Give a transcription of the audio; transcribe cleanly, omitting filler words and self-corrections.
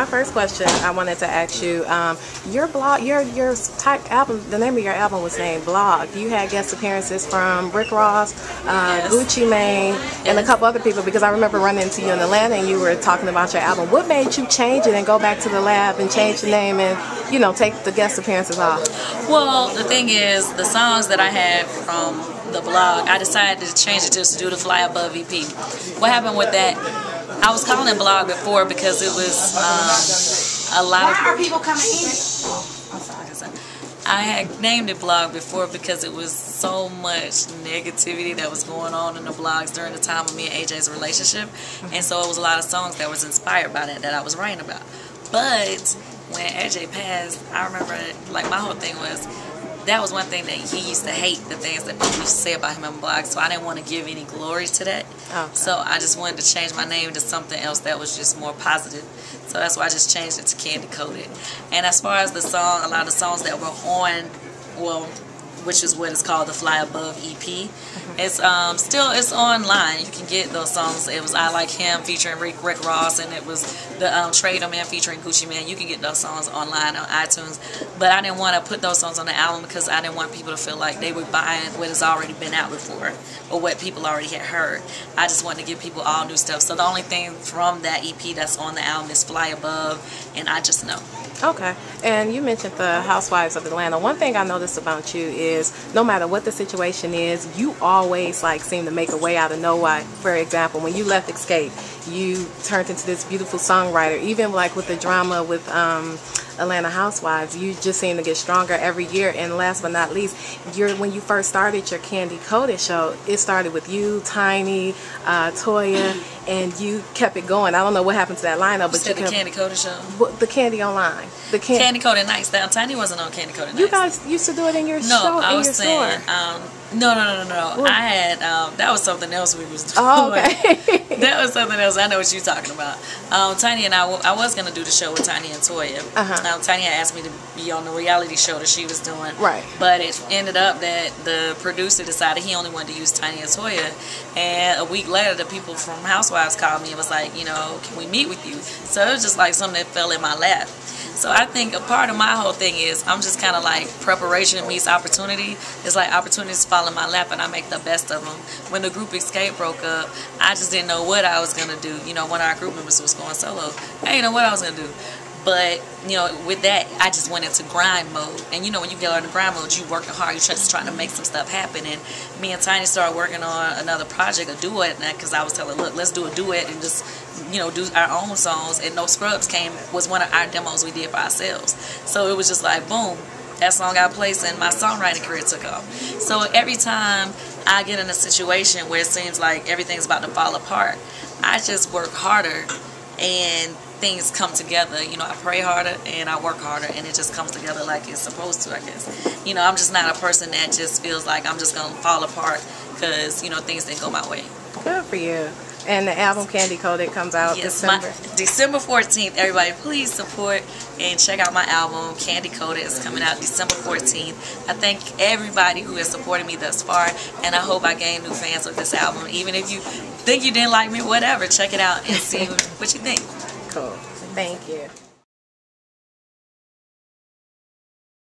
My first question I wanted to ask you, your blog, your type album, the name of your album was named Blog. You had guest appearances from Rick Ross, Yes. Gucci Mane, and a couple other people, because I remember running into you in Atlanta and you were talking about your album. What made you change it and go back to the lab and change the name and, you know, take the guest appearances off? Well, the thing is, the songs that I had from the blog, I decided to change it to Do the Fly Above EP. What happened with that? I was calling it blog before because it was a lot of... Why are people coming in? I had named it blog before because it was so much negativity that was going on in the blogs during the time of me and AJ's relationship. And so it was a lot of songs that was inspired by that I was writing about. But when AJ passed, I remember, like, my whole thing was, that was one thing that he used to hate, the things that people used to say about him on blogs, so I didn't want to give any glory to that. Okay. So I just wanted to change my name to something else that was just more positive. So that's why I just changed it to Kandi Coded. And as far as the song, a lot of the songs that were on, well, which is what is called the Fly Above EP. It's it's online. You can get those songs. It was I Like Him featuring Rick Ross, and it was the Trader Man featuring Gucci Mane. You can get those songs online on iTunes. But I didn't want to put those songs on the album because I didn't want people to feel like they were buying what has already been out before or what people already had heard. I just wanted to give people all new stuff. So the only thing from that EP that's on the album is Fly Above and I Just Know. Okay. And you mentioned the Housewives of Atlanta. One thing I noticed about you is no matter what the situation is, you always like seem to make a way out of nowhere. For example, when you left Xscape, you turned into this beautiful songwriter. Even like with the drama with Atlanta Housewives, you just seem to get stronger every year. And last but not least, when you first started your Kandi Coded show, it started with you, Tiny, Toya, and you kept it going. I don't know what happened to that lineup, but you kept the Kandi Coded show. The Kandi Online. The Kandi Coded Nights. Now, Tiny wasn't on Kandi Coded Nights. You guys used to do it in your No, show, I was in your saying, store. No. I had, that was something else we was doing. Oh, okay. That was something else. I know what you're talking about. Tiny and I was going to do the show with Tiny and Toya. Tiny had asked me to be on the reality show that she was doing. Right. But it ended up that the producer decided he only wanted to use Tiny and Toya. And a week later, the people from Housewives called me and was like, you know, can we meet with you? So it was just like something that fell in my lap. So I think a part of my whole thing is I'm just kind of like preparation meets opportunity. It's like opportunities fall in my lap and I make the best of them. When the group Xscape broke up, I just didn't know what I was going to do. You know, one of our group members was going solo. I didn't know what I was going to do. But, you know, with that, I just went into grind mode. And, you know, when you get in grind mode, you working hard. You're just trying to make some stuff happen. And me and Tiny started working on another project, a duet, because I was telling her, look, let's do a duet and just, you know, do our own songs. And No Scrubs was one of our demos we did for ourselves. So it was just like, boom, that song got placed and my songwriting career took off. So every time I get in a situation where it seems like everything's about to fall apart, I just work harder and things come together. You know, I pray harder and I work harder and it just comes together like it's supposed to, I guess. You know, I'm just not a person that just feels like I'm just going to fall apart because, you know, things didn't go my way. Good for you. And the album Kandi Coded comes out December 14th. Everybody, please support and check out my album Kandi Coded. It's coming out December 14th. I thank everybody who has supported me thus far, and I hope I gain new fans with this album. Even if you think you didn't like me, whatever, check it out and see what you think. Cool. Thank you.